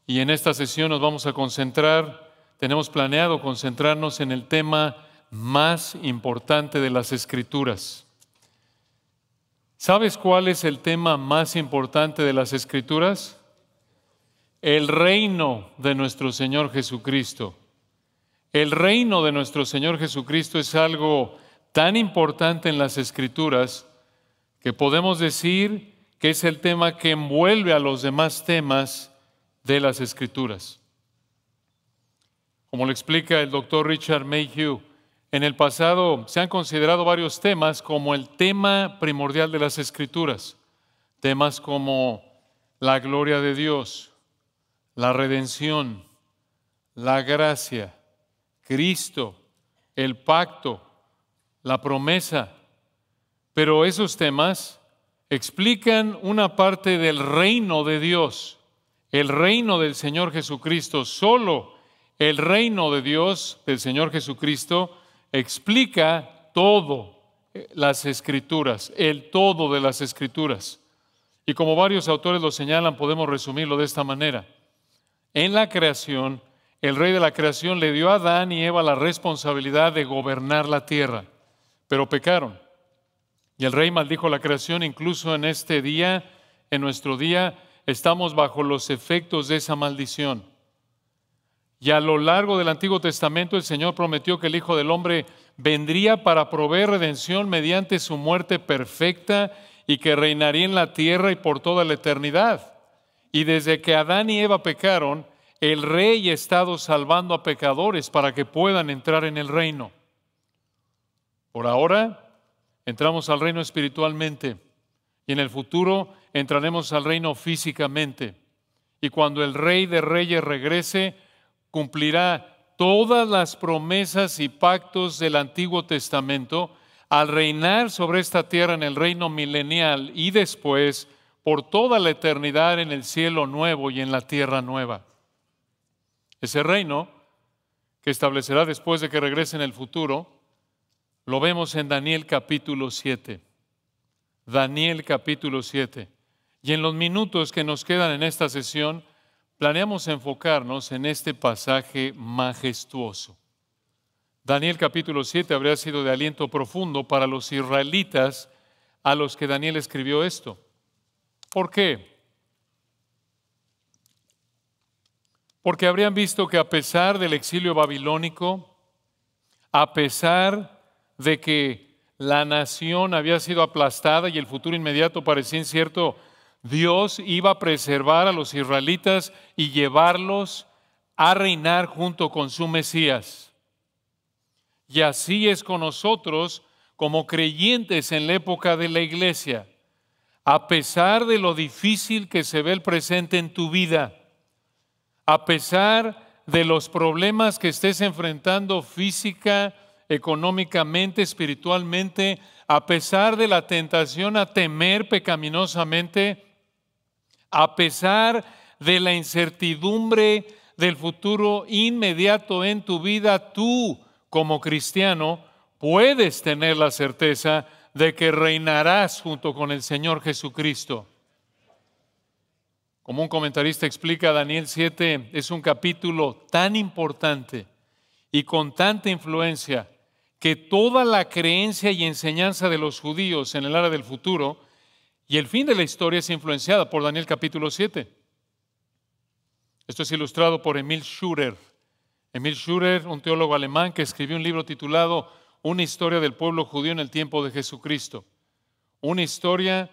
Y en esta sesión nos vamos a concentrar, tenemos planeado concentrarnos en el tema más importante de las Escrituras. ¿Sabes cuál es el tema más importante de las Escrituras? El reino de nuestro Señor Jesucristo. El reino de nuestro Señor Jesucristo es algo tan importante en las Escrituras que podemos decir que es el tema que envuelve a los demás temas de las Escrituras. Como lo explica el doctor Richard Mayhew, en el pasado se han considerado varios temas como el tema primordial de las Escrituras. Temas como la gloria de Dios, la redención, la gracia, Cristo, el pacto, la promesa. Pero esos temas explican una parte del reino de Dios, el reino del Señor Jesucristo. Solo el reino de Dios, del Señor Jesucristo, explica todo las Escrituras, el todo de las Escrituras. Y como varios autores lo señalan, podemos resumirlo de esta manera. En la creación, el Rey de la creación le dio a Adán y Eva la responsabilidad de gobernar la tierra, pero pecaron. Y el Rey maldijo la creación. Incluso en este día, en nuestro día, estamos bajo los efectos de esa maldición. Y a lo largo del Antiguo Testamento, el Señor prometió que el Hijo del Hombre vendría para proveer redención mediante su muerte perfecta y que reinaría en la tierra y por toda la eternidad. Y desde que Adán y Eva pecaron, el Rey ha estado salvando a pecadores para que puedan entrar en el reino. Por ahora, entramos al reino espiritualmente y en el futuro entraremos al reino físicamente. Y cuando el Rey de Reyes regrese, cumplirá todas las promesas y pactos del Antiguo Testamento al reinar sobre esta tierra en el reino milenial y después por toda la eternidad en el cielo nuevo y en la tierra nueva. Ese reino que establecerá después de que regrese en el futuro, lo vemos en Daniel capítulo 7. Daniel capítulo 7. Y en los minutos que nos quedan en esta sesión, planeamos enfocarnos en este pasaje majestuoso. Daniel capítulo 7 habría sido de aliento profundo para los israelitas a los que Daniel escribió esto. ¿Por qué? Porque habrían visto que a pesar del exilio babilónico, a pesar de que la nación había sido aplastada y el futuro inmediato parecía incierto, Dios iba a preservar a los israelitas y llevarlos a reinar junto con su Mesías. Y así es con nosotros como creyentes en la época de la iglesia. A pesar de lo difícil que se ve el presente en tu vida, a pesar de los problemas que estés enfrentando física, económicamente, espiritualmente, a pesar de la tentación a temer pecaminosamente, a pesar de la incertidumbre del futuro inmediato en tu vida, tú como cristiano puedes tener la certeza de que reinarás junto con el Señor Jesucristo. Como un comentarista explica, Daniel 7 es un capítulo tan importante y con tanta influencia que toda la creencia y enseñanza de los judíos en el área del futuro y el fin de la historia es influenciada por Daniel capítulo 7. Esto es ilustrado por Emil Schurer. Emil Schurer, un teólogo alemán que escribió un libro titulado Una historia del pueblo judío en el tiempo de Jesucristo. Una historia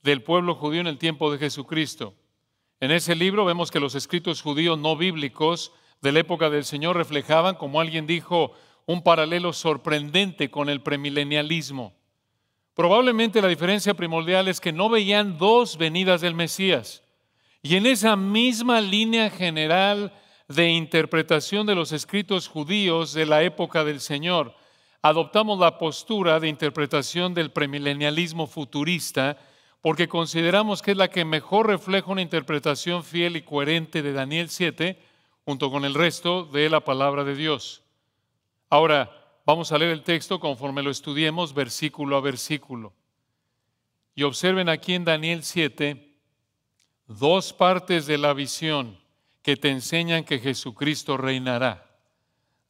del pueblo judío en el tiempo de Jesucristo. En ese libro vemos que los escritos judíos no bíblicos de la época del Señor reflejaban, como alguien dijo, un paralelo sorprendente con el premilenialismo. Probablemente la diferencia primordial es que no veían dos venidas del Mesías. Y en esa misma línea general de interpretación de los escritos judíos de la época del Señor, adoptamos la postura de interpretación del premilenialismo futurista porque consideramos que es la que mejor refleja una interpretación fiel y coherente de Daniel 7 junto con el resto de la palabra de Dios. Ahora, vamos a leer el texto conforme lo estudiemos versículo a versículo. Y observen aquí en Daniel 7 dos partes de la visión que te enseñan que Jesucristo reinará.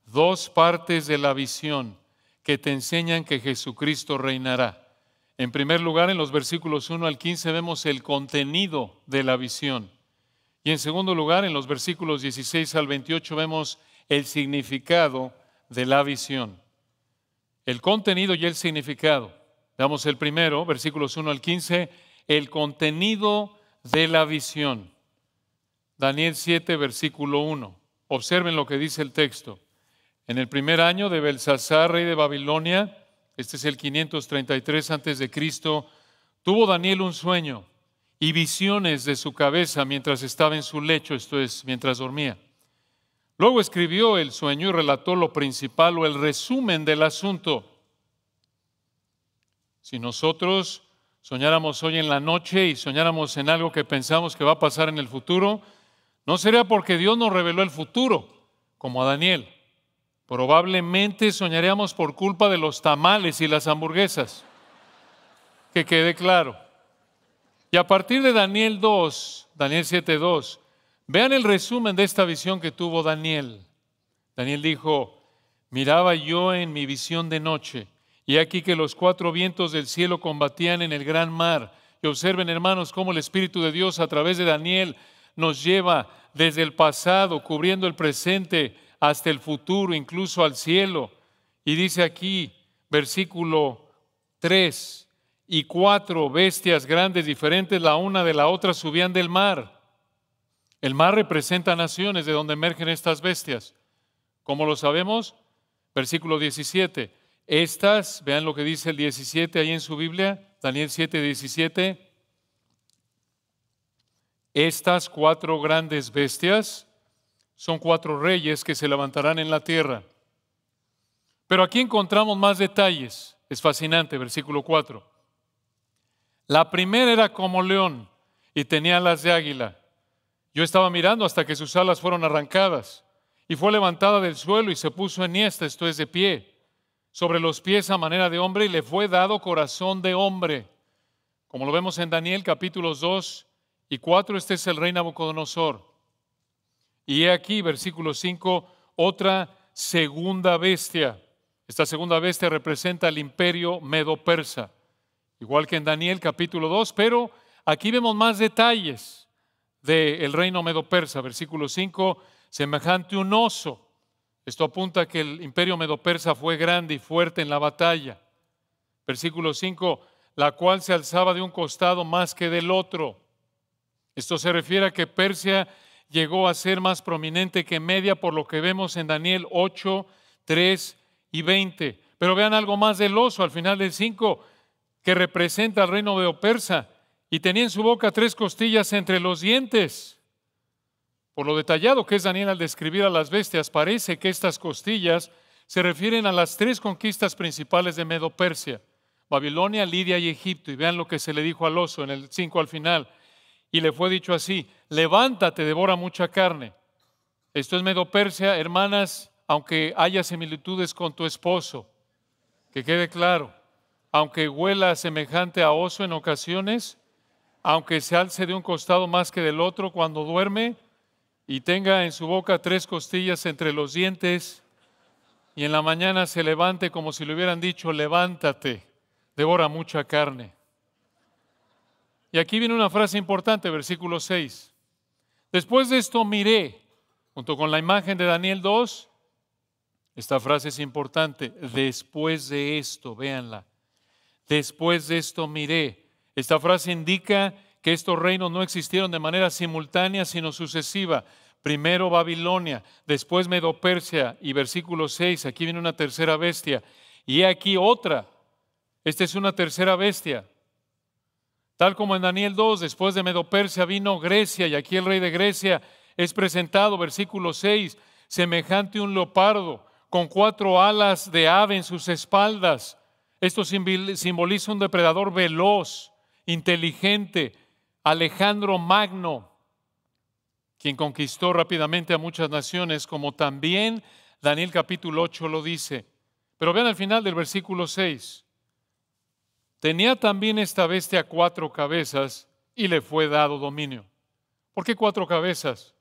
Dos partes de la visión que te enseñan que Jesucristo reinará. En primer lugar, en los versículos 1 al 15 vemos el contenido de la visión. Y en segundo lugar, en los versículos 16 al 28 vemos el significado de la visión. El contenido y el significado. Veamos el primero, versículos 1 al 15, el contenido de la visión. Daniel 7, versículo 1. Observen lo que dice el texto. En el primer año de Belsasar, rey de Babilonia, este es el 533 antes de Cristo, tuvo Daniel un sueño y visiones de su cabeza mientras estaba en su lecho, esto es, mientras dormía. Luego escribió el sueño y relató lo principal o el resumen del asunto. Si nosotros soñáramos hoy en la noche y soñáramos en algo que pensamos que va a pasar en el futuro, no sería porque Dios nos reveló el futuro, como a Daniel. Probablemente soñaríamos por culpa de los tamales y las hamburguesas. Que quede claro. Y a partir de Daniel 2, Daniel 7:2, vean el resumen de esta visión que tuvo Daniel. Daniel dijo, miraba yo en mi visión de noche, y aquí que los cuatro vientos del cielo combatían en el gran mar. Y observen, hermanos, cómo el Espíritu de Dios a través de Daniel nos lleva desde el pasado, cubriendo el presente, hasta el futuro, incluso al cielo. Y dice aquí, versículo 3, y cuatro bestias grandes diferentes, la una de la otra, subían del mar. El mar representa naciones de donde emergen estas bestias. ¿Cómo lo sabemos? Versículo 17. Estas, vean lo que dice el 17 ahí en su Biblia, Daniel 7, 17. Estas cuatro grandes bestias son cuatro reyes que se levantarán en la tierra. Pero aquí encontramos más detalles. Es fascinante, versículo 4. La primera era como león y tenía alas de águila. Yo estaba mirando hasta que sus alas fueron arrancadas y fue levantada del suelo y se puso enhiesta, esto es, de pie, sobre los pies a manera de hombre, y le fue dado corazón de hombre. Como lo vemos en Daniel capítulos 2 y 4, este es el rey Nabucodonosor. Y he aquí, versículo 5, otra segunda bestia. Esta segunda bestia representa el imperio medo-persa, igual que en Daniel capítulo 2, pero aquí vemos más detalles del reino medo-persa. Versículo 5, semejante a un oso. Esto apunta a que el imperio medo-persa fue grande y fuerte en la batalla. Versículo 5, la cual se alzaba de un costado más que del otro. Esto se refiere a que Persia llegó a ser más prominente que Media, por lo que vemos en Daniel 8, 3 y 20. Pero vean algo más del oso al final del 5, que representa al reino medo-persa, y tenía en su boca 3 costillas entre los dientes. Por lo detallado que es Daniel al describir a las bestias, parece que estas costillas se refieren a las 3 conquistas principales de Medo-Persia: Babilonia, Lidia y Egipto. Y vean lo que se le dijo al oso en el 5 al final. Y le fue dicho así: levántate, devora mucha carne. Esto es Medo-Persia, hermanas, aunque haya similitudes con tu esposo, que quede claro, aunque huela semejante a oso en ocasiones, aunque se alce de un costado más que del otro cuando duerme, y tenga en su boca 3 costillas entre los dientes, y en la mañana se levante como si le hubieran dicho: levántate, devora mucha carne. Y aquí viene una frase importante, versículo 6. Después de esto miré, junto con la imagen de Daniel 2, esta frase es importante: después de esto, véanla. Después de esto miré. Esta frase indica que estos reinos no existieron de manera simultánea, sino sucesiva. Primero Babilonia, después Medo-Persia, y versículo 6, aquí viene una tercera bestia. Y aquí otra. Esta es una tercera bestia. Tal como en Daniel 2, después de Medo-Persia vino Grecia, y aquí el rey de Grecia es presentado, versículo 6, semejante a un leopardo, con 4 alas de ave en sus espaldas. Esto simboliza un depredador veloz, inteligente, Alejandro Magno, quien conquistó rápidamente a muchas naciones, como también Daniel capítulo 8 lo dice. Pero vean al final del versículo 6. Tenía también esta bestia 4 cabezas y le fue dado dominio. ¿Por qué 4 cabezas?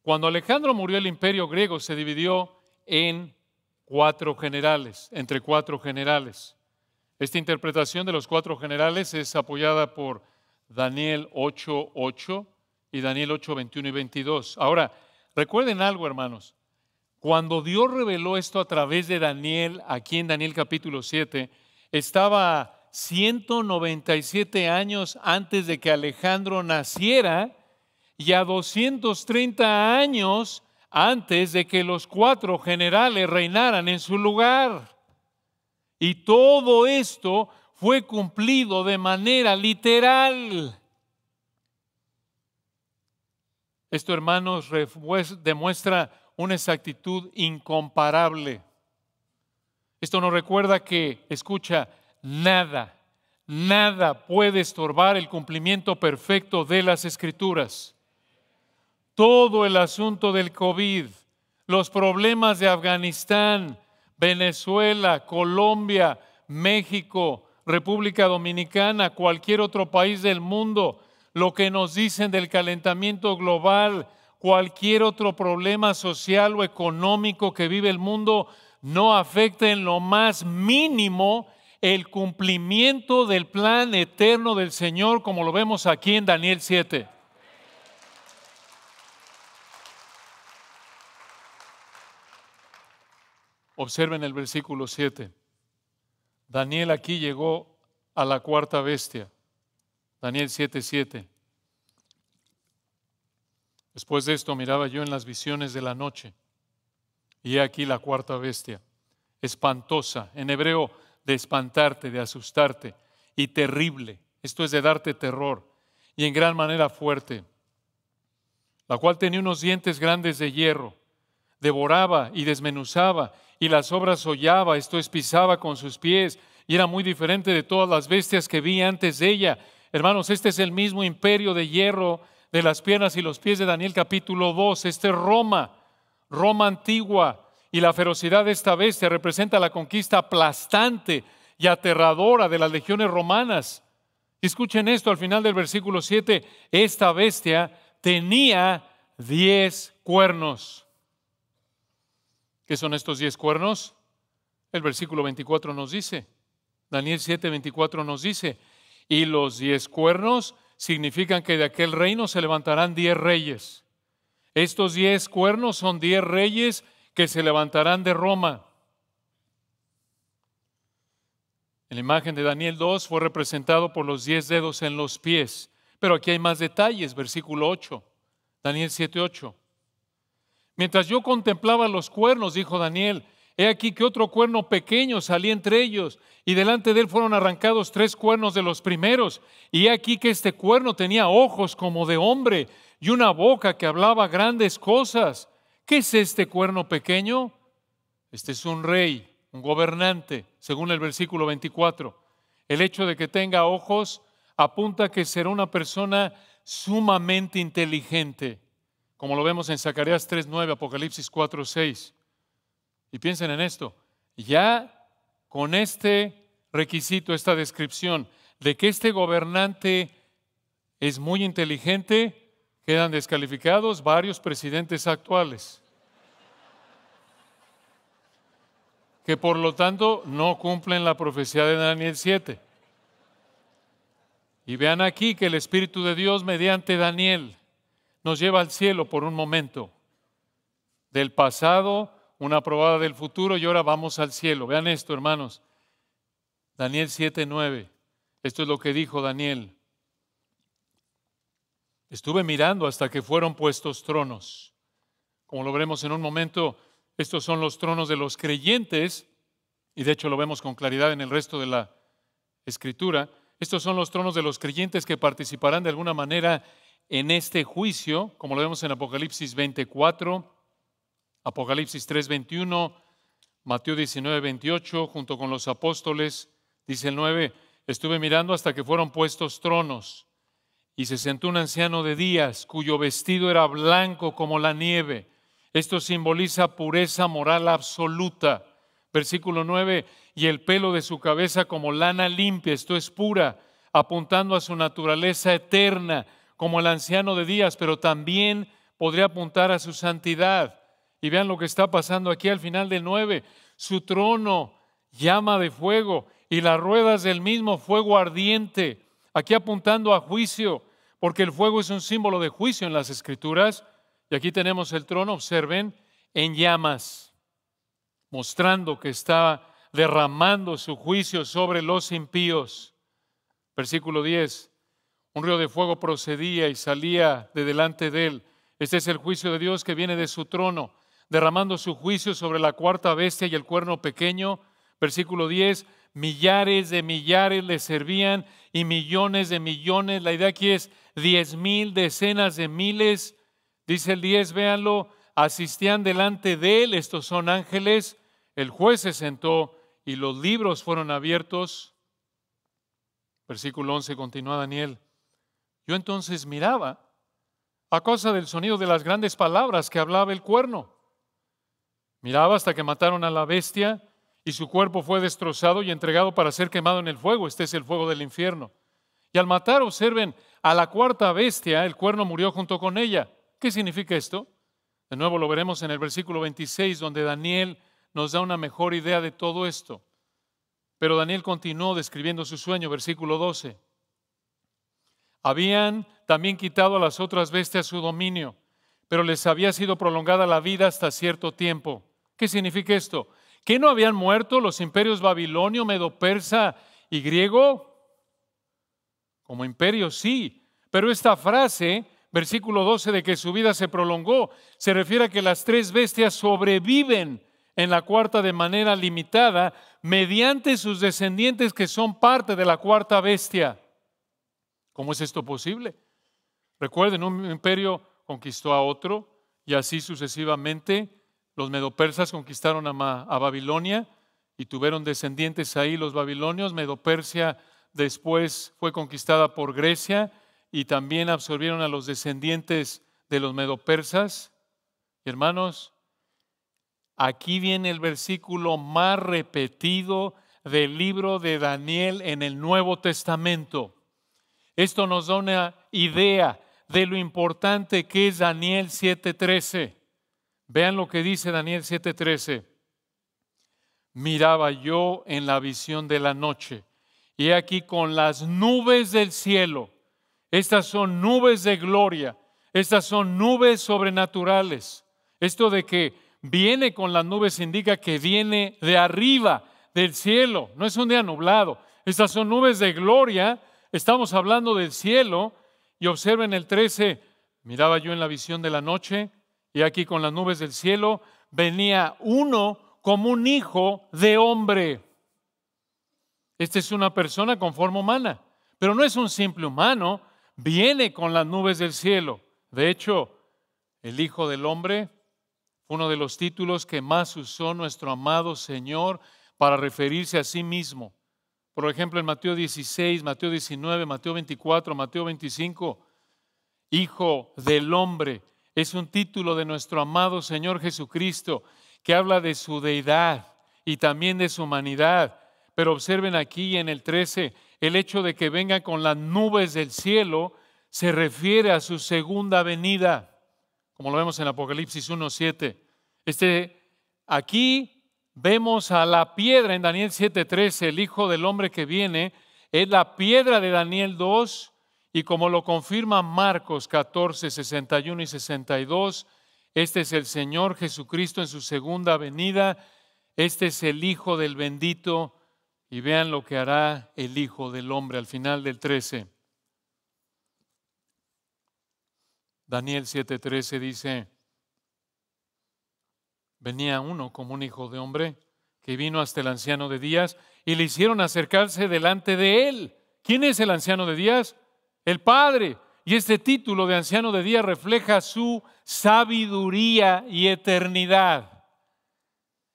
Cuando Alejandro murió, el imperio griego se dividió en entre cuatro generales. Esta interpretación de los cuatro generales es apoyada por Daniel 8:8 y Daniel 8:21 y 22. Ahora, recuerden algo, hermanos. Cuando Dios reveló esto a través de Daniel, aquí en Daniel capítulo 7, estaba 197 años antes de que Alejandro naciera y a 230 años antes de que los cuatro generales reinaran en su lugar. Y todo esto fue cumplido de manera literal. Esto, hermanos, demuestra una exactitud incomparable. Esto nos recuerda que, escucha, nada puede estorbar el cumplimiento perfecto de las Escrituras. Todo el asunto del COVID, los problemas de Afganistán, Venezuela, Colombia, México, República Dominicana, cualquier otro país del mundo, lo que nos dicen del calentamiento global, cualquier otro problema social o económico que vive el mundo, no afecta en lo más mínimo el cumplimiento del plan eterno del Señor, como lo vemos aquí en Daniel 7. Observen el versículo 7. Daniel aquí llegó a la cuarta bestia. Daniel 7:7. Después de esto miraba yo en las visiones de la noche, y he aquí la cuarta bestia, espantosa, en hebreo de espantarte, de asustarte, y terrible, esto es de darte terror, y en gran manera fuerte, la cual tenía unos dientes grandes de hierro, devoraba y desmenuzaba, y las obras hollaba, esto es pisaba con sus pies, y era muy diferente de todas las bestias que vi antes de ella. Hermanos, este es el mismo imperio de hierro de las piernas y los pies de Daniel capítulo 2. Este es Roma antigua, y la ferocidad de esta bestia representa la conquista aplastante y aterradora de las legiones romanas. Y escuchen esto al final del versículo 7, esta bestia tenía 10 cuernos. ¿Qué son estos 10 cuernos? El versículo 24 nos dice, Daniel 7:24 nos dice, y los 10 cuernos significan que de aquel reino se levantarán 10 reyes. Estos 10 cuernos son 10 reyes que se levantarán de Roma. En la imagen de Daniel 2 fue representado por los 10 dedos en los pies. Pero aquí hay más detalles, versículo 8, Daniel 7:8. Mientras yo contemplaba los cuernos, dijo Daniel, he aquí que otro cuerno pequeño salía entre ellos, y delante de él fueron arrancados 3 cuernos de los primeros. Y he aquí que este cuerno tenía ojos como de hombre, y una boca que hablaba grandes cosas. ¿Qué es este cuerno pequeño? Este es un rey, un gobernante, según el versículo 24. El hecho de que tenga ojos apunta a que será una persona sumamente inteligente, como lo vemos en Zacarías 3:9, Apocalipsis 4:6. Y piensen en esto, ya con este requisito, esta descripción de que este gobernante es muy inteligente, quedan descalificados varios presidentes actuales, que por lo tanto no cumplen la profecía de Daniel 7. Y vean aquí que el Espíritu de Dios mediante Daniel nos lleva al cielo por un momento. Del pasado, una probada del futuro, y ahora vamos al cielo. Vean esto, hermanos. Daniel 7:9. Esto es lo que dijo Daniel. Estuve mirando hasta que fueron puestos tronos. Como lo veremos en un momento, estos son los tronos de los creyentes, y de hecho lo vemos con claridad en el resto de la Escritura. Estos son los tronos de los creyentes que participarán de alguna manera en este juicio, como lo vemos en Apocalipsis 24, Apocalipsis 3:21, Mateo 19:28, junto con los apóstoles, dice el 9, estuve mirando hasta que fueron puestos tronos, y se sentó un anciano de días, cuyo vestido era blanco como la nieve. Esto simboliza pureza moral absoluta. Versículo 9, y el pelo de su cabeza como lana limpia, esto es pura, apuntando a su naturaleza eterna, como el anciano de días, pero también podría apuntar a su santidad. Y vean lo que está pasando aquí al final del 9. Su trono llama de fuego y las ruedas del mismo fuego ardiente. Aquí apuntando a juicio, porque el fuego es un símbolo de juicio en las Escrituras. Y aquí tenemos el trono, observen, en llamas, mostrando que está derramando su juicio sobre los impíos. Versículo 10. Un río de fuego procedía y salía de delante de él. Este es el juicio de Dios que viene de su trono, derramando su juicio sobre la cuarta bestia y el cuerno pequeño. Versículo 10. Millares de millares le servían y millones de millones. La idea aquí es 10,000, decenas de miles. Dice el 10, véanlo, asistían delante de él. Estos son ángeles. El juez se sentó y los libros fueron abiertos. Versículo 11, continúa Daniel. Yo entonces miraba a causa del sonido de las grandes palabras que hablaba el cuerno. Miraba hasta que mataron a la bestia y su cuerpo fue destrozado y entregado para ser quemado en el fuego. Este es el fuego del infierno. Y al matar, observen, a la cuarta bestia, el cuerno murió junto con ella. ¿Qué significa esto? De nuevo lo veremos en el versículo 26, donde Daniel nos da una mejor idea de todo esto. Pero Daniel continuó describiendo su sueño, versículo 12. Habían también quitado a las otras bestias su dominio, pero les había sido prolongada la vida hasta cierto tiempo. ¿Qué significa esto? ¿Que no habían muerto los imperios babilonio, medo-persa y griego? Como imperios sí, pero esta frase, versículo 12, de que su vida se prolongó, se refiere a que las tres bestias sobreviven en la cuarta de manera limitada mediante sus descendientes que son parte de la cuarta bestia. ¿Cómo es esto posible? Recuerden, un imperio conquistó a otro y así sucesivamente. Los medopersas conquistaron a Babilonia y tuvieron descendientes ahí los babilonios. Medopersia después fue conquistada por Grecia y también absorbieron a los descendientes de los medopersas. Hermanos, aquí viene el versículo más repetido del libro de Daniel en el Nuevo Testamento. Esto nos da una idea de lo importante que es Daniel 7:13. Vean lo que dice Daniel 7:13. Miraba yo en la visión de la noche, y he aquí con las nubes del cielo. Estas son nubes de gloria, estas son nubes sobrenaturales. Esto de que viene con las nubes indica que viene de arriba del cielo, no es un día nublado. Estas son nubes de gloria. Estamos hablando del cielo y observen el 13, miraba yo en la visión de la noche y aquí con las nubes del cielo venía uno como un hijo de hombre. Esta es una persona con forma humana, pero no es un simple humano, viene con las nubes del cielo. De hecho, el Hijo del Hombre fue uno de los títulos que más usó nuestro amado Señor para referirse a sí mismo. Por ejemplo, en Mateo 16, Mateo 19, Mateo 24, Mateo 25, Hijo del Hombre es un título de nuestro amado Señor Jesucristo que habla de su deidad y también de su humanidad. Pero observen aquí en el 13, el hecho de que venga con las nubes del cielo se refiere a su segunda venida, como lo vemos en Apocalipsis 1:7. Aquí vemos a la piedra en Daniel 7:13, el Hijo del Hombre que viene, es la piedra de Daniel 2, y como lo confirma Marcos 14, 61 y 62, este es el Señor Jesucristo en su segunda venida, este es el Hijo del bendito, y vean lo que hará el Hijo del Hombre al final del 13. Daniel 7:13 dice, venía uno como un hijo de hombre que vino hasta el anciano de días y le hicieron acercarse delante de él. ¿Quién es el anciano de días? El Padre. Y este título de anciano de días refleja su sabiduría y eternidad.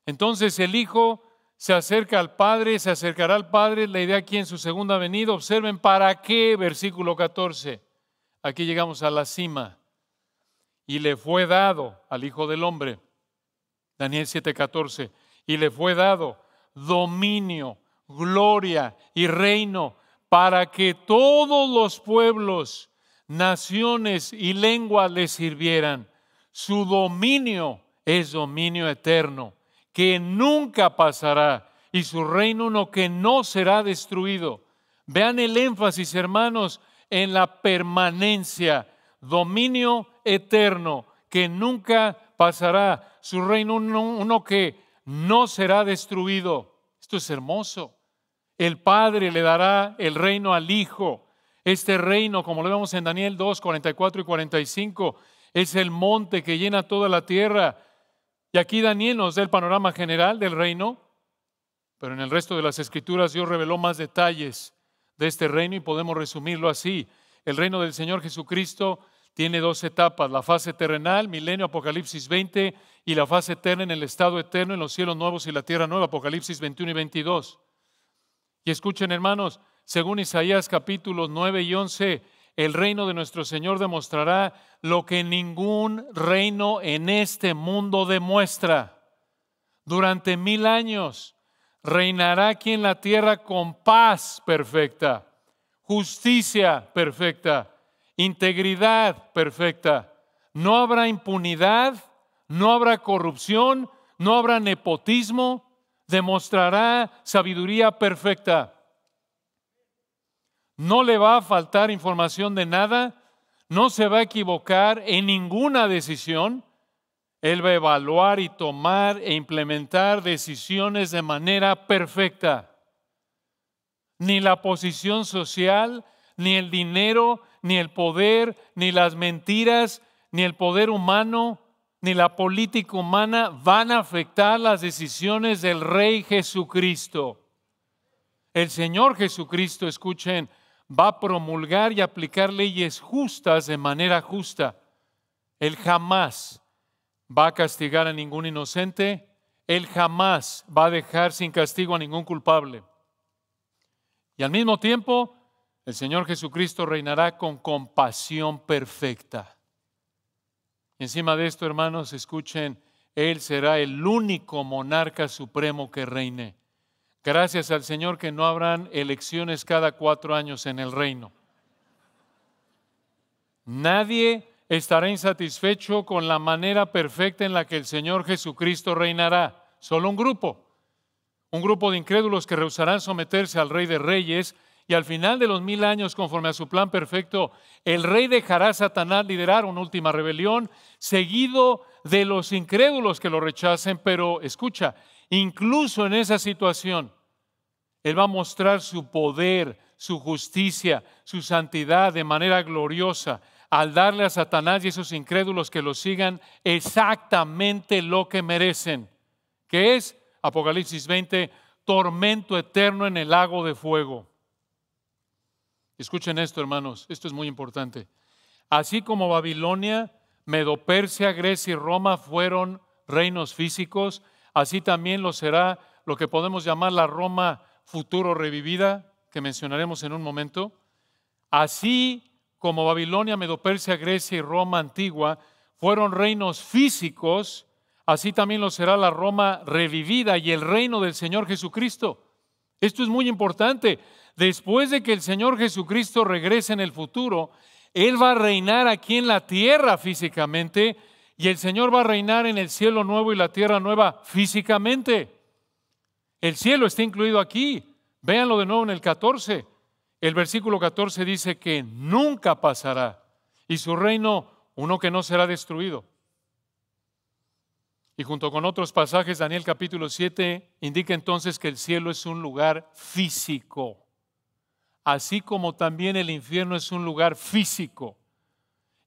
Entonces el Hijo se acerca al Padre, se acercará al Padre. La idea aquí en su segunda venida, observen para qué, versículo 14. Aquí llegamos a la cima. Y le fue dado al Hijo del Hombre, Daniel 7:14, y le fue dado dominio, gloria y reino para que todos los pueblos, naciones y lenguas le sirvieran. Su dominio es dominio eterno, que nunca pasará, y su reino uno que no será destruido. Vean el énfasis, hermanos, en la permanencia, dominio eterno, que nunca pasará, su reino uno que no será destruido. Esto es hermoso. El Padre le dará el reino al Hijo. Este reino, como lo vemos en Daniel 2, 44 y 45, es el monte que llena toda la tierra. Y aquí Daniel nos da el panorama general del reino, pero en el resto de las Escrituras Dios reveló más detalles de este reino y podemos resumirlo así. El reino del Señor Jesucristo tiene dos etapas: la fase terrenal, milenio, Apocalipsis 20, y la fase eterna en el estado eterno, en los cielos nuevos y la tierra nueva, Apocalipsis 21 y 22. Y escuchen, hermanos, según Isaías capítulos 9 y 11, el reino de nuestro Señor demostrará lo que ningún reino en este mundo demuestra. Durante 1000 años reinará aquí en la tierra con paz perfecta, justicia perfecta, integridad perfecta. No habrá impunidad, no habrá corrupción, no habrá nepotismo. Demostrará sabiduría perfecta. No le va a faltar información de nada, no se va a equivocar en ninguna decisión. Él va a evaluar y tomar e implementar decisiones de manera perfecta. Ni la posición social, ni el dinero, ni el poder, ni las mentiras, ni el poder humano, ni la política humana van a afectar las decisiones del Rey Jesucristo. El Señor Jesucristo, escuchen, va a promulgar y aplicar leyes justas de manera justa. Él jamás va a castigar a ningún inocente. Él jamás va a dejar sin castigo a ningún culpable. Y al mismo tiempo, el Señor Jesucristo reinará con compasión perfecta. Y encima de esto, hermanos, escuchen, Él será el único monarca supremo que reine. Gracias al Señor que no habrán elecciones cada 4 años en el reino. Nadie estará insatisfecho con la manera perfecta en la que el Señor Jesucristo reinará. Solo un grupo de incrédulos que rehusarán someterse al Rey de Reyes, y al final de los 1000 años, conforme a su plan perfecto, el Rey dejará a Satanás liderar una última rebelión, seguido de los incrédulos que lo rechacen. Pero escucha, incluso en esa situación, Él va a mostrar su poder, su justicia, su santidad de manera gloriosa, al darle a Satanás y esos incrédulos que lo sigan exactamente lo que merecen, que es, Apocalipsis 20, tormento eterno en el lago de fuego. Escuchen esto, hermanos, esto es muy importante. Así como Babilonia, Medo-Persia, Grecia y Roma fueron reinos físicos, así también lo será lo que podemos llamar la Roma futuro revivida, que mencionaremos en un momento. Así como Babilonia, Medo-Persia, Grecia y Roma antigua fueron reinos físicos, así también lo será la Roma revivida y el reino del Señor Jesucristo. Esto es muy importante. Después de que el Señor Jesucristo regrese en el futuro, Él va a reinar aquí en la tierra físicamente, y el Señor va a reinar en el cielo nuevo y la tierra nueva físicamente. El cielo está incluido aquí. Véanlo de nuevo en el 14. El versículo 14 dice que nunca pasará, y su reino uno que no será destruido. Y junto con otros pasajes, Daniel capítulo 7 indica entonces que el cielo es un lugar físico, así como también el infierno es un lugar físico.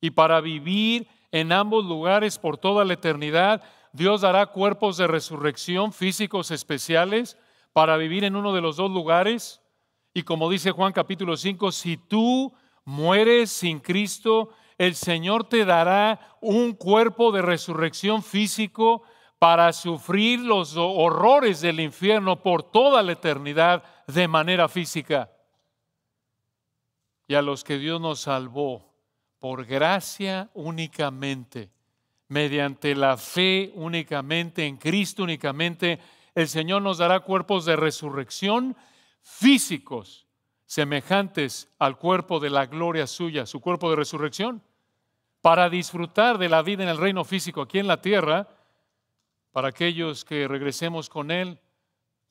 Y para vivir en ambos lugares por toda la eternidad, Dios dará cuerpos de resurrección físicos especiales para vivir en uno de los dos lugares. Y como dice Juan capítulo 5, si tú mueres sin Cristo, el Señor te dará un cuerpo de resurrección físico para sufrir los horrores del infierno por toda la eternidad de manera física. Y a los que Dios nos salvó por gracia únicamente, mediante la fe únicamente, en Cristo únicamente, el Señor nos dará cuerpos de resurrección físicos, semejantes al cuerpo de la gloria suya, su cuerpo de resurrección. para disfrutar de la vida en el reino físico aquí en la tierra, para aquellos que regresemos con Él,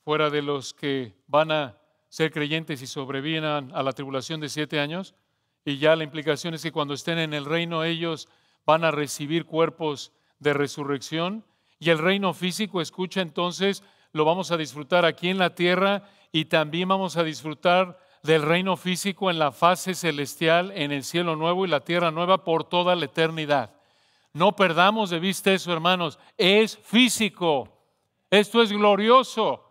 fuera de los que van a ser creyentes y sobrevivan a la tribulación de 7 años, y ya la implicación es que cuando estén en el reino ellos van a recibir cuerpos de resurrección, y el reino físico, escucha entonces, lo vamos a disfrutar aquí en la tierra y también vamos a disfrutar del reino físico en la fase celestial, en el cielo nuevo y la tierra nueva por toda la eternidad. No perdamos de vista eso, hermanos. Es físico. Esto es glorioso.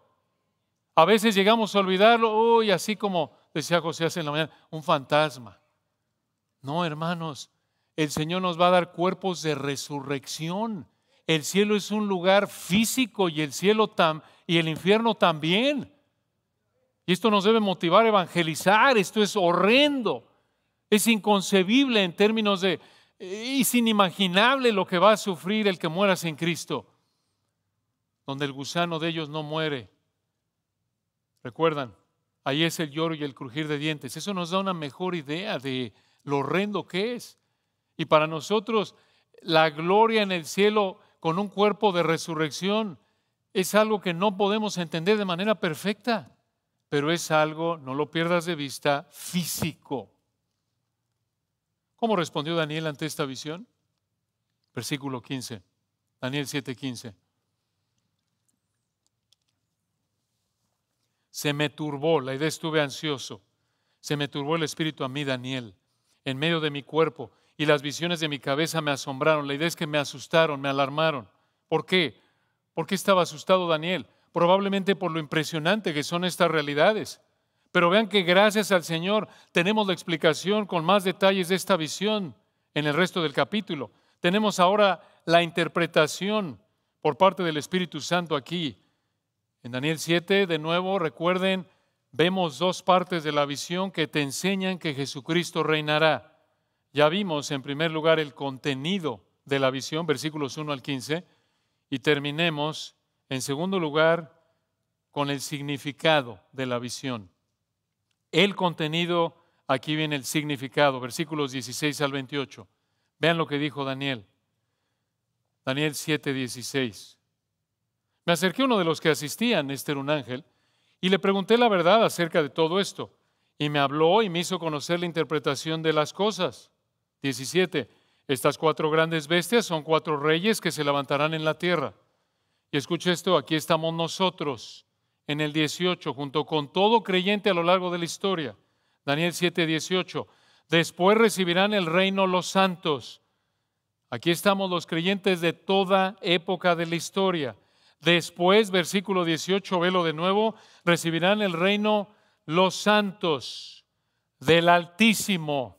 A veces llegamos a olvidarlo, así como decía José hace en la mañana, un fantasma. No, hermanos, el Señor nos va a dar cuerpos de resurrección. El cielo es un lugar físico y y el infierno también. Y esto nos debe motivar a evangelizar. Esto es horrendo. Es inconcebible en términos de... Es inimaginable lo que va a sufrir el que muera sin Cristo, donde el gusano de ellos no muere. ¿Recuerdan? Ahí es el lloro y el crujir de dientes. Eso nos da una mejor idea de lo horrendo que es. Y para nosotros, la gloria en el cielo con un cuerpo de resurrección es algo que no podemos entender de manera perfecta, pero es algo, no lo pierdas de vista, físico. ¿Cómo respondió Daniel ante esta visión? Versículo 15, Daniel 7:15. Se me turbó, la idea estuve ansioso, se me turbó el espíritu a mí, Daniel, en medio de mi cuerpo, y las visiones de mi cabeza me asombraron. La idea es que me asustaron, me alarmaron. ¿Por qué? ¿Por qué estaba asustado Daniel? Probablemente por lo impresionante que son estas realidades. Pero vean que gracias al Señor tenemos la explicación con más detalles de esta visión en el resto del capítulo. Tenemos ahora la interpretación por parte del Espíritu Santo aquí. En Daniel 7, de nuevo, recuerden, vemos 2 partes de la visión que te enseñan que Jesucristo reinará. Ya vimos en primer lugar el contenido de la visión, versículos 1 al 15, y terminemos en segundo lugar con el significado de la visión. El contenido, aquí viene el significado, versículos 16 al 28. Vean lo que dijo Daniel. Daniel 7:16. Me acerqué a uno de los que asistían, este era un ángel, y le pregunté la verdad acerca de todo esto. Y me habló y me hizo conocer la interpretación de las cosas. 17. Estas 4 grandes bestias son 4 reyes que se levantarán en la tierra. Y escuche esto, aquí estamos nosotros en el 18, junto con todo creyente a lo largo de la historia. Daniel 7:18. Después recibirán el reino los santos. Aquí estamos los creyentes de toda época de la historia. Después, versículo 18, velo de nuevo, recibirán el reino los santos del Altísimo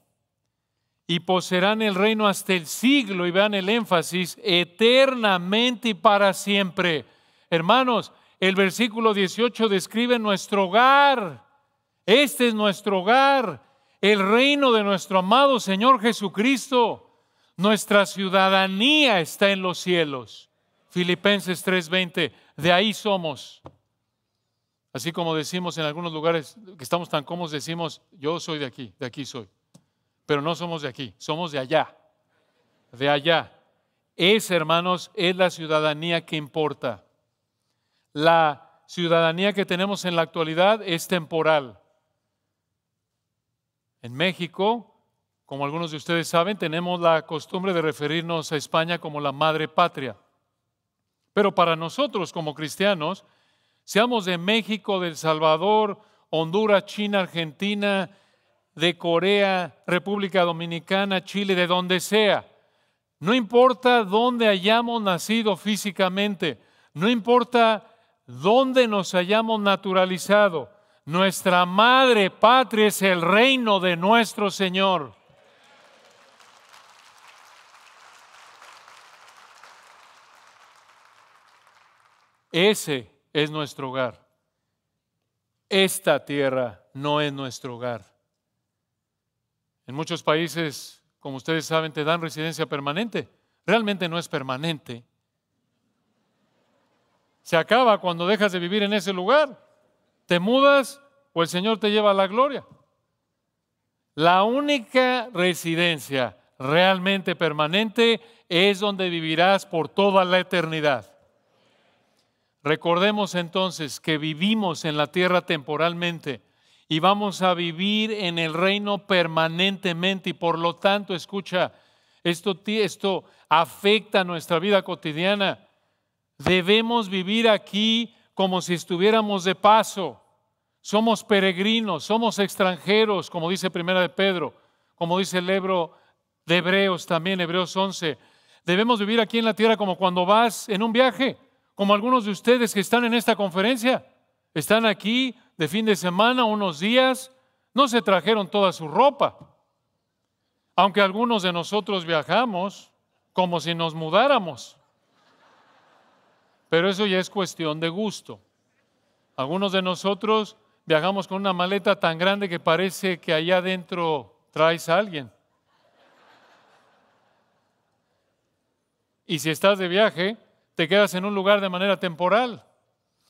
y poseerán el reino hasta el siglo, y vean el énfasis, eternamente y para siempre. Hermanos, el versículo 18 describe nuestro hogar. Este es nuestro hogar, el reino de nuestro amado Señor Jesucristo. Nuestra ciudadanía está en los cielos. Filipenses 3:20, de ahí somos. Así como decimos en algunos lugares que estamos tan cómodos, decimos, yo soy de aquí soy. Pero no somos de aquí, somos de allá. De allá. Esa, hermanos, es la ciudadanía que importa. La ciudadanía que tenemos en la actualidad es temporal. En México, como algunos de ustedes saben, tenemos la costumbre de referirnos a España como la madre patria. Pero para nosotros como cristianos, seamos de México, de El Salvador, Honduras, China, Argentina, de Corea, República Dominicana, Chile, de donde sea, no importa dónde hayamos nacido físicamente, no importa dónde nos hayamos naturalizado, nuestra madre patria es el reino de nuestro Señor. Ese es nuestro hogar. Esta tierra no es nuestro hogar. En muchos países, como ustedes saben, te dan residencia permanente. Realmente no es permanente. Se acaba cuando dejas de vivir en ese lugar. Te mudas o el Señor te lleva a la gloria. La única residencia realmente permanente, es donde vivirás por toda la eternidad. Recordemos entonces que vivimos en la tierra temporalmente y vamos a vivir en el reino permanentemente, y por lo tanto, escucha, esto afecta nuestra vida cotidiana. Debemos vivir aquí como si estuviéramos de paso. Somos peregrinos, somos extranjeros, como dice Primera de Pedro, como dice el libro de Hebreos también, Hebreos 11. Debemos vivir aquí en la tierra como cuando vas en un viaje, como algunos de ustedes que están en esta conferencia. Están aquí de fin de semana, unos días, no se trajeron toda su ropa. Aunque algunos de nosotros viajamos como si nos mudáramos. Pero eso ya es cuestión de gusto. Algunos de nosotros viajamos con una maleta tan grande que parece que allá adentro traes a alguien. Y si estás de viaje, te quedas en un lugar de manera temporal.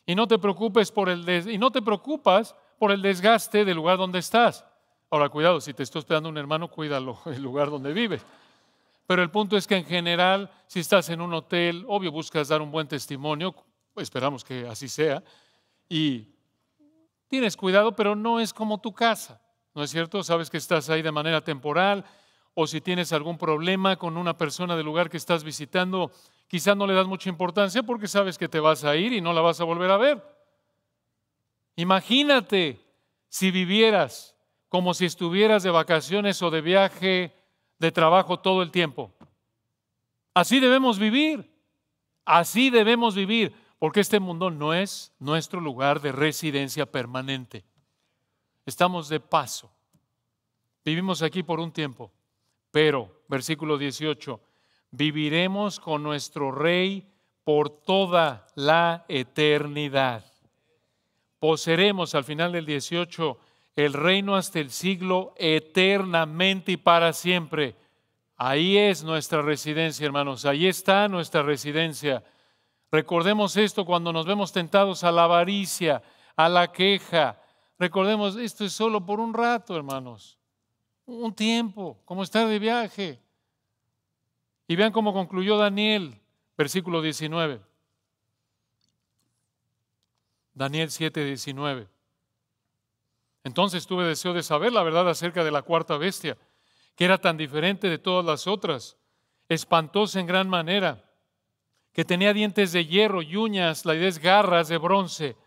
Y no te preocupas por el desgaste del lugar donde estás. Ahora, cuidado, si te está hospedando un hermano, cuídalo, el lugar donde vives. Pero el punto es que en general, si estás en un hotel, obvio buscas dar un buen testimonio, esperamos que así sea, y tienes cuidado, pero no es como tu casa, ¿no es cierto? Sabes que estás ahí de manera temporal, o si tienes algún problema con una persona del lugar que estás visitando, quizás no le das mucha importancia porque sabes que te vas a ir y no la vas a volver a ver. Imagínate si vivieras como si estuvieras de vacaciones o de viaje, de trabajo todo el tiempo. Así debemos vivir, porque este mundo no es nuestro lugar de residencia permanente. Estamos de paso. Vivimos aquí por un tiempo, pero, versículo 18, viviremos con nuestro Rey por toda la eternidad. Poseeremos al final del 18 el reino hasta el siglo eternamente y para siempre. Ahí es nuestra residencia, hermanos. Ahí está nuestra residencia. Recordemos esto cuando nos vemos tentados a la avaricia, a la queja. Recordemos, esto es solo por un rato, hermanos. Un tiempo, como estar de viaje. Y vean cómo concluyó Daniel, versículo 19. Daniel 7:19. Entonces tuve deseo de saber la verdad acerca de la cuarta bestia, que era tan diferente de todas las otras, espantosa en gran manera, que tenía dientes de hierro y uñas, la idea es garras de bronce.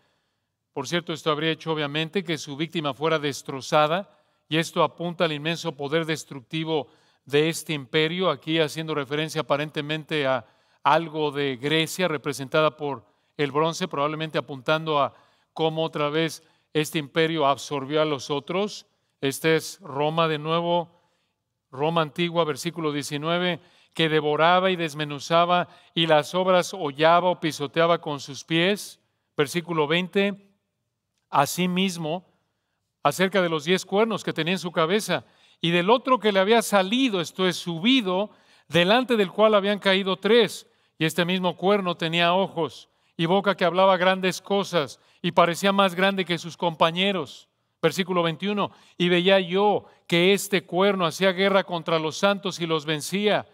Por cierto, esto habría hecho obviamente que su víctima fuera destrozada, y esto apunta al inmenso poder destructivo de este imperio, aquí haciendo referencia aparentemente a algo de Grecia representada por el bronce, probablemente apuntando a cómo otra vez este imperio absorbió a los otros. Este es Roma de nuevo, Roma antigua, versículo 19, que devoraba y desmenuzaba y las obras hollaba o pisoteaba con sus pies. Versículo 20, asimismo, acerca de los 10 cuernos que tenía en su cabeza y del otro que le había salido, esto es subido, delante del cual habían caído 3, y este mismo cuerno tenía ojos y boca que hablaba grandes cosas y parecía más grande que sus compañeros. Versículo 21, y veía yo que este cuerno hacía guerra contra los santos y los vencía,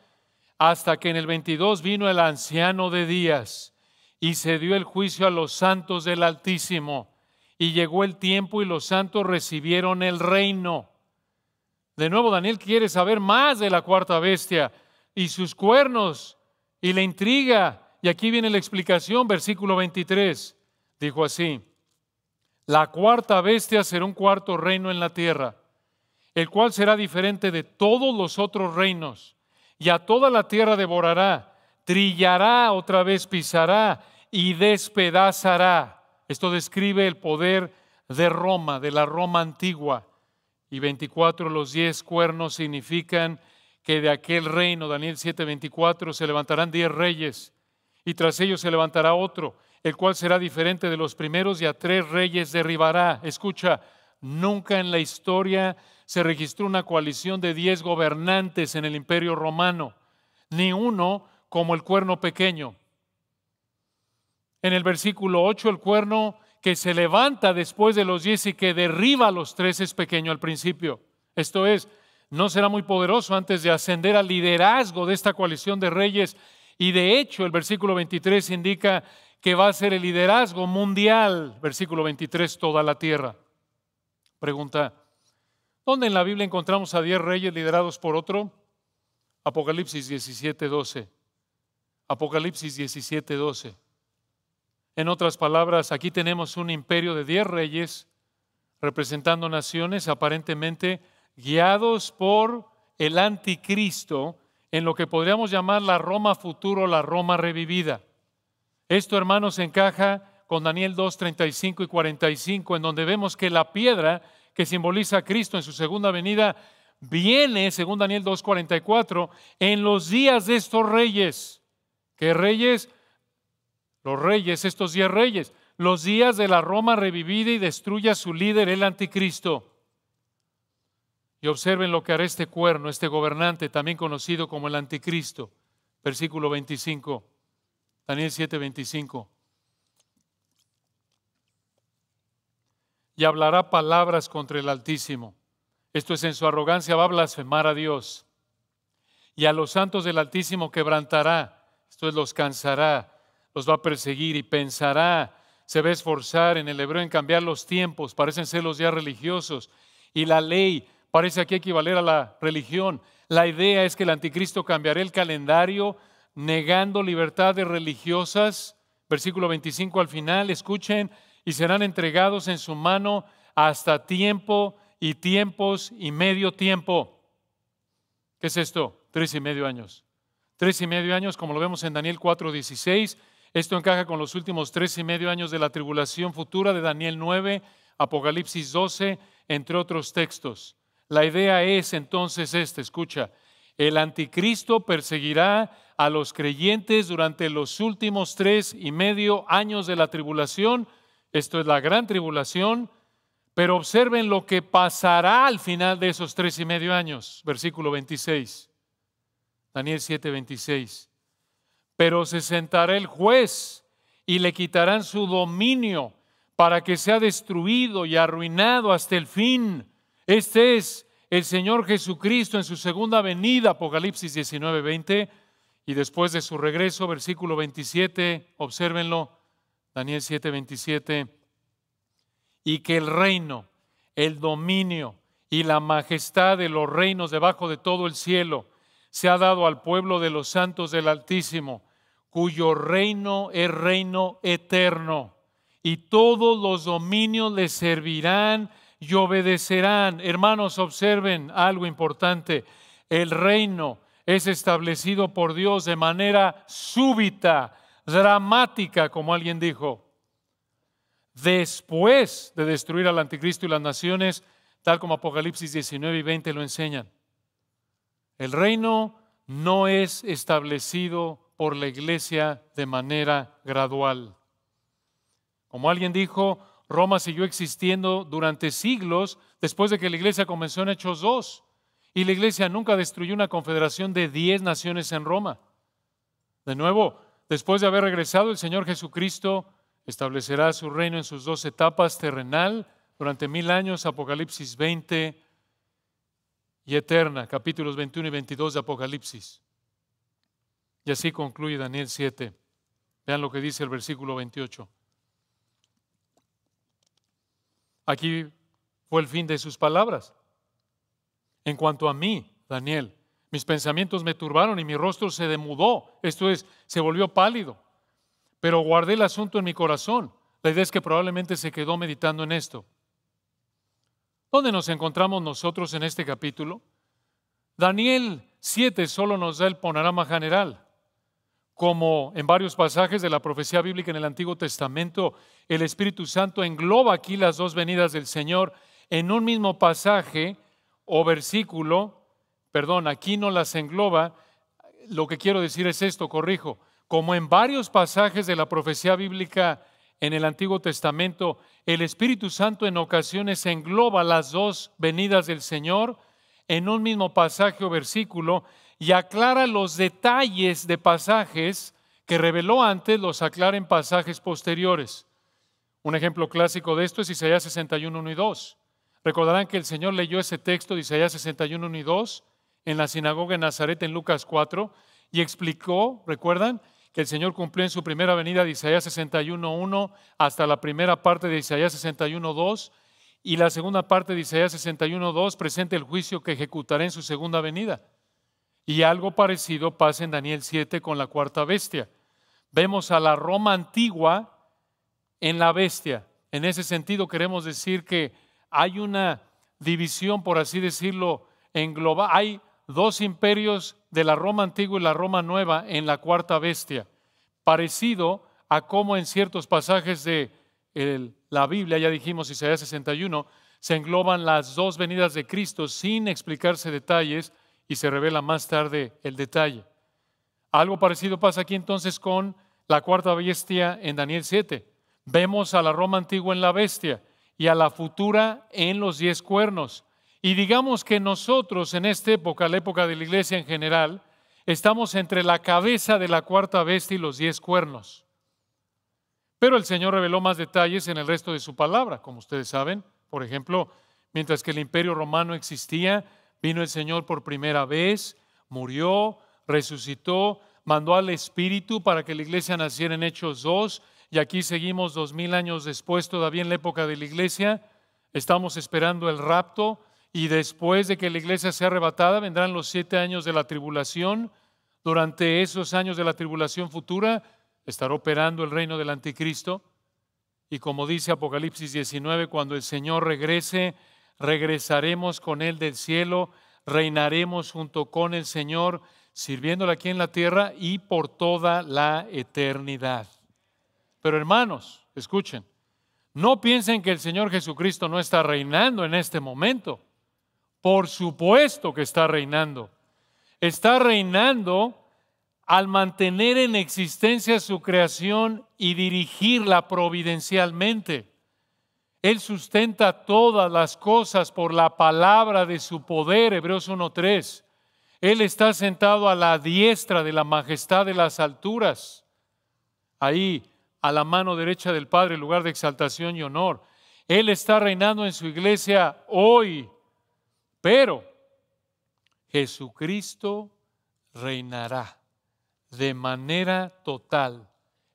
hasta que en el 22 vino el anciano de días y se dio el juicio a los santos del Altísimo, y llegó el tiempo y los santos recibieron el reino. De nuevo, Daniel quiere saber más de la cuarta bestia y sus cuernos y la intriga. Y aquí viene la explicación, versículo 23. Dijo así: la cuarta bestia será un cuarto reino en la tierra, el cual será diferente de todos los otros reinos, y a toda la tierra devorará, trillará, otra vez pisará y despedazará. Esto describe el poder de Roma, de la Roma antigua. Y 24, los 10 cuernos significan que de aquel reino, Daniel 7:24, se levantarán 10 reyes, y tras ellos se levantará otro, el cual será diferente de los primeros, y a 3 reyes derribará. Escucha, nunca en la historia se registró una coalición de 10 gobernantes en el imperio romano, ni uno como el cuerno pequeño. En el versículo 8, el cuerno que se levanta después de los 10 y que derriba a los 3 es pequeño al principio. Esto es, no será muy poderoso antes de ascender al liderazgo de esta coalición de reyes. Y de hecho, el versículo 23 indica que va a ser el liderazgo mundial, versículo 23, toda la tierra. Pregunta, ¿dónde en la Biblia encontramos a 10 reyes liderados por otro? Apocalipsis 17:12. Apocalipsis 17:12. En otras palabras, aquí tenemos un imperio de 10 reyes representando naciones aparentemente guiados por el anticristo en lo que podríamos llamar la Roma futuro, la Roma revivida. Esto, hermanos, encaja con Daniel 2, 35 y 45, en donde vemos que la piedra que simboliza a Cristo en su segunda venida viene, según Daniel 2, 44, en los días de estos reyes. ¿Qué reyes? Los reyes, estos 10 reyes, los días de la Roma revivida y destruye a su líder, el anticristo. Y observen lo que hará este cuerno, este gobernante, también conocido como el anticristo. Versículo 25, Daniel 7, 25. Y hablará palabras contra el Altísimo. Esto es, en su arrogancia va a blasfemar a Dios. Y a los santos del Altísimo quebrantará, esto es, los cansará, los va a perseguir y pensará, se va a esforzar en el hebreo en cambiar los tiempos, parecen ser los días religiosos, y la ley parece aquí equivaler a la religión. La idea es que el anticristo cambiará el calendario negando libertades religiosas. Versículo 25 al final, escuchen, y serán entregados en su mano hasta tiempo y tiempos y medio tiempo. ¿Qué es esto? 3.5 años. 3.5 años, como lo vemos en Daniel 4:16. Esto encaja con los últimos 3.5 años de la tribulación futura de Daniel 9, Apocalipsis 12, entre otros textos. La idea es entonces escucha, el anticristo perseguirá a los creyentes durante los últimos 3.5 años de la tribulación. Esto es la gran tribulación, pero observen lo que pasará al final de esos 3.5 años. Versículo 26, Daniel 7, 26. Pero se sentará el juez y le quitarán su dominio para que sea destruido y arruinado hasta el fin. Este es el Señor Jesucristo en su segunda venida, Apocalipsis 19, 20. Y después de su regreso, versículo 27, obsérvenlo, Daniel 7, 27. Y que el reino, el dominio y la majestad de los reinos debajo de todo el cielo se ha dado al pueblo de los santos del Altísimo, cuyo reino es reino eterno, y todos los dominios le servirán y obedecerán. Hermanos, observen algo importante. El reino es establecido por Dios de manera súbita, dramática, como alguien dijo. Después de destruir al anticristo y las naciones, tal como Apocalipsis 19 y 20 lo enseñan. El reino no es establecido por la iglesia de manera gradual. Como alguien dijo, Roma siguió existiendo durante siglos después de que la iglesia comenzó en Hechos 2. Y la iglesia nunca destruyó una confederación de 10 naciones en Roma. De nuevo, después de haber regresado, el Señor Jesucristo establecerá su reino en sus 2 etapas: terrenal durante 1000 años, Apocalipsis 20, y eterna, capítulos 21 y 22 de Apocalipsis. Y así concluye Daniel 7. Vean lo que dice el versículo 28. Aquí fue el fin de sus palabras. En cuanto a mí, Daniel, mis pensamientos me turbaron y mi rostro se demudó, esto es, se volvió pálido. Pero guardé el asunto en mi corazón. La idea es que probablemente se quedó meditando en esto. ¿Dónde nos encontramos nosotros en este capítulo? Daniel 7 solo nos da el panorama general. Como en varios pasajes de la profecía bíblica en el Antiguo Testamento, el Espíritu Santo engloba aquí las 2 venidas del Señor en un mismo pasaje o versículo. Aquí no las engloba. Lo que quiero decir es esto, corrijo. Como en varios pasajes de la profecía bíblica en el Antiguo Testamento, el Espíritu Santo en ocasiones engloba las 2 venidas del Señor en un mismo pasaje o versículo y aclara los detalles de pasajes que reveló antes, los aclara en pasajes posteriores. Un ejemplo clásico de esto es Isaías 61, 1 y 2. Recordarán que el Señor leyó ese texto de Isaías 61, 1 y 2 en la sinagoga en Nazaret en Lucas 4 y explicó, ¿recuerdan? Que el Señor cumplió en su primera venida de Isaías 61, 1 hasta la primera parte de Isaías 61, 2 y la segunda parte de Isaías 61, 2 presenta el juicio que ejecutará en su segunda venida. Y algo parecido pasa en Daniel 7 con la cuarta bestia. Vemos a la Roma antigua en la bestia. En ese sentido queremos decir que hay una división, por así decirlo, global. Hay dos imperios de la Roma antigua y la Roma nueva en la cuarta bestia, parecido a cómo en ciertos pasajes de la Biblia, ya dijimos Isaías 61, se engloban las dos venidas de Cristo sin explicarse detalles y se revela más tarde el detalle. Algo parecido pasa aquí entonces con la cuarta bestia en Daniel 7. Vemos a la Roma antigua en la bestia y a la futura en los 10 cuernos. Y digamos que nosotros en esta época, la época de la iglesia en general, estamos entre la cabeza de la cuarta bestia y los 10 cuernos. Pero el Señor reveló más detalles en el resto de su palabra, como ustedes saben. Por ejemplo, mientras que el imperio romano existía, vino el Señor por primera vez, murió, resucitó, mandó al Espíritu para que la iglesia naciera en Hechos 2, y aquí seguimos 2000 años después, todavía en la época de la iglesia. Estamos esperando el rapto, y después de que la iglesia sea arrebatada, vendrán los 7 años de la tribulación. Durante esos años de la tribulación futura, estará operando el reino del anticristo. Y como dice Apocalipsis 19, cuando el Señor regrese, regresaremos con Él del cielo, reinaremos junto con el Señor, sirviéndole aquí en la tierra y por toda la eternidad. Pero hermanos, escuchen, no piensen que el Señor Jesucristo no está reinando en este momento. Por supuesto que está reinando. Está reinando al mantener en existencia su creación y dirigirla providencialmente. Él sustenta todas las cosas por la palabra de su poder, Hebreos 1:3. Él está sentado a la diestra de la majestad de las alturas, ahí a la mano derecha del Padre, lugar de exaltación y honor. Él está reinando en su iglesia hoy, pero Jesucristo reinará de manera total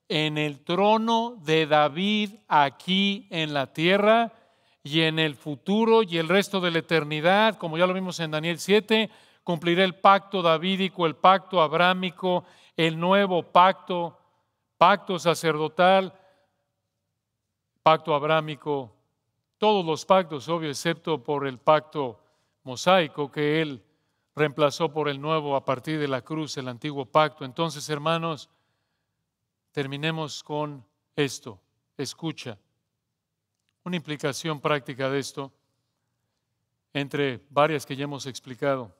en el trono de David aquí en la tierra y en el futuro y el resto de la eternidad, como ya lo vimos en Daniel 7, cumplirá el pacto davídico, el pacto abrámico, el nuevo pacto, pacto sacerdotal, pacto abrámico, todos los pactos, obvio, excepto por el pacto mosaico que él reemplazó por el nuevo a partir de la cruz, el antiguo pacto. Entonces, hermanos, terminemos con esto. Escucha. Una implicación práctica de esto, entre varias que ya hemos explicado.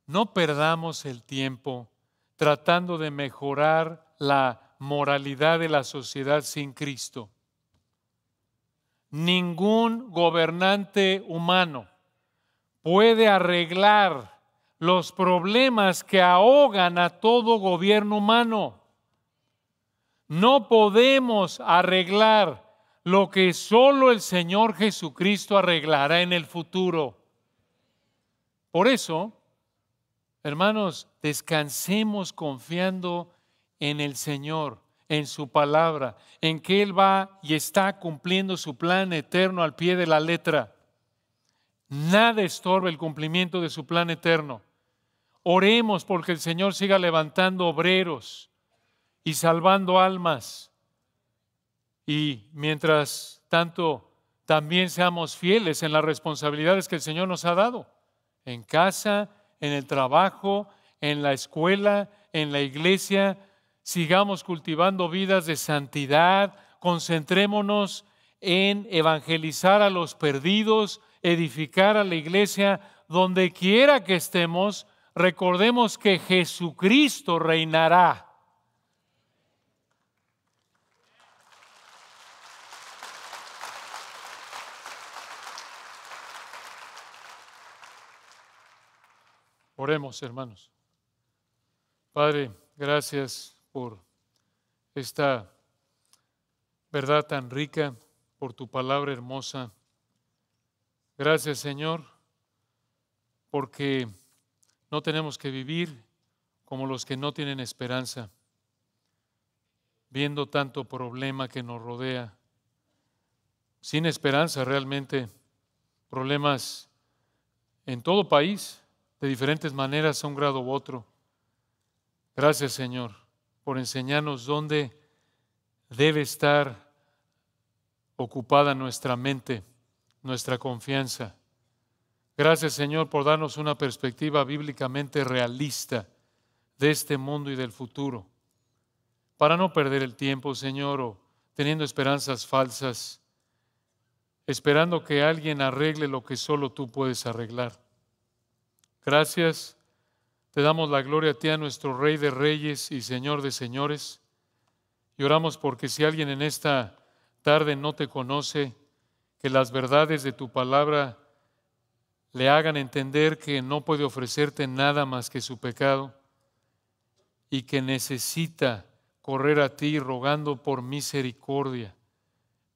No perdamos el tiempo tratando de mejorar la moralidad de la sociedad sin Cristo. Ningún gobernante humano puede arreglar los problemas que ahogan a todo gobierno humano. No podemos arreglar lo que solo el Señor Jesucristo arreglará en el futuro. Por eso, hermanos, descansemos confiando en el Señor, en su palabra, en que Él va y está cumpliendo su plan eterno al pie de la letra. Nada estorba el cumplimiento de su plan eterno. Oremos porque el Señor siga levantando obreros y salvando almas. Y mientras tanto, también seamos fieles en las responsabilidades que el Señor nos ha dado. En casa, en el trabajo, en la escuela, en la iglesia. Sigamos cultivando vidas de santidad. Concentrémonos en evangelizar a los perdidos, edificar a la iglesia. Donde quiera que estemos, recordemos que Jesucristo reinará. Oremos, hermanos. Padre, gracias por esta verdad tan rica, por tu palabra hermosa. Gracias, Señor, porque no tenemos que vivir como los que no tienen esperanza, viendo tanto problema que nos rodea, sin esperanza realmente, problemas en todo país, de diferentes maneras a un grado u otro. Gracias, Señor, por enseñarnos dónde debe estar ocupada nuestra mente, nuestra confianza. Gracias, Señor, por darnos una perspectiva bíblicamente realista de este mundo y del futuro, para no perder el tiempo, Señor, o teniendo esperanzas falsas, esperando que alguien arregle lo que solo tú puedes arreglar. Gracias, te damos la gloria a ti, a nuestro Rey de Reyes y Señor de Señores, y oramos porque si alguien en esta tarde no te conoce, que las verdades de tu palabra le hagan entender que no puede ofrecerte nada más que su pecado y que necesita correr a ti rogando por misericordia,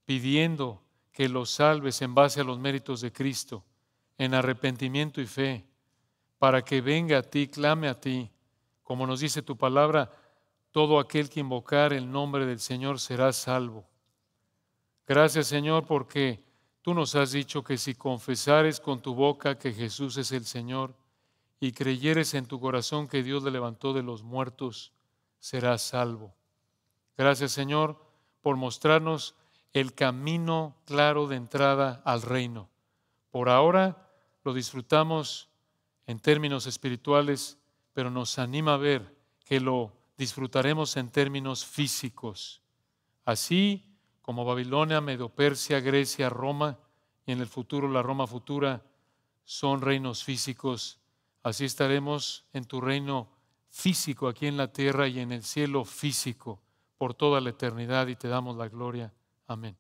pidiendo que lo salves en base a los méritos de Cristo, en arrepentimiento y fe, para que venga a ti, clame a ti. Como nos dice tu palabra, todo aquel que invocar el nombre del Señor será salvo. Gracias, Señor, porque tú nos has dicho que si confesares con tu boca que Jesús es el Señor y creyeres en tu corazón que Dios le levantó de los muertos, serás salvo. Gracias, Señor, por mostrarnos el camino claro de entrada al reino. Por ahora lo disfrutamos en términos espirituales, pero nos anima a ver que lo disfrutaremos en términos físicos. Así como Babilonia, Medo-Persia, Grecia, Roma y en el futuro la Roma futura son reinos físicos, así estaremos en tu reino físico aquí en la tierra y en el cielo físico por toda la eternidad y te damos la gloria. Amén.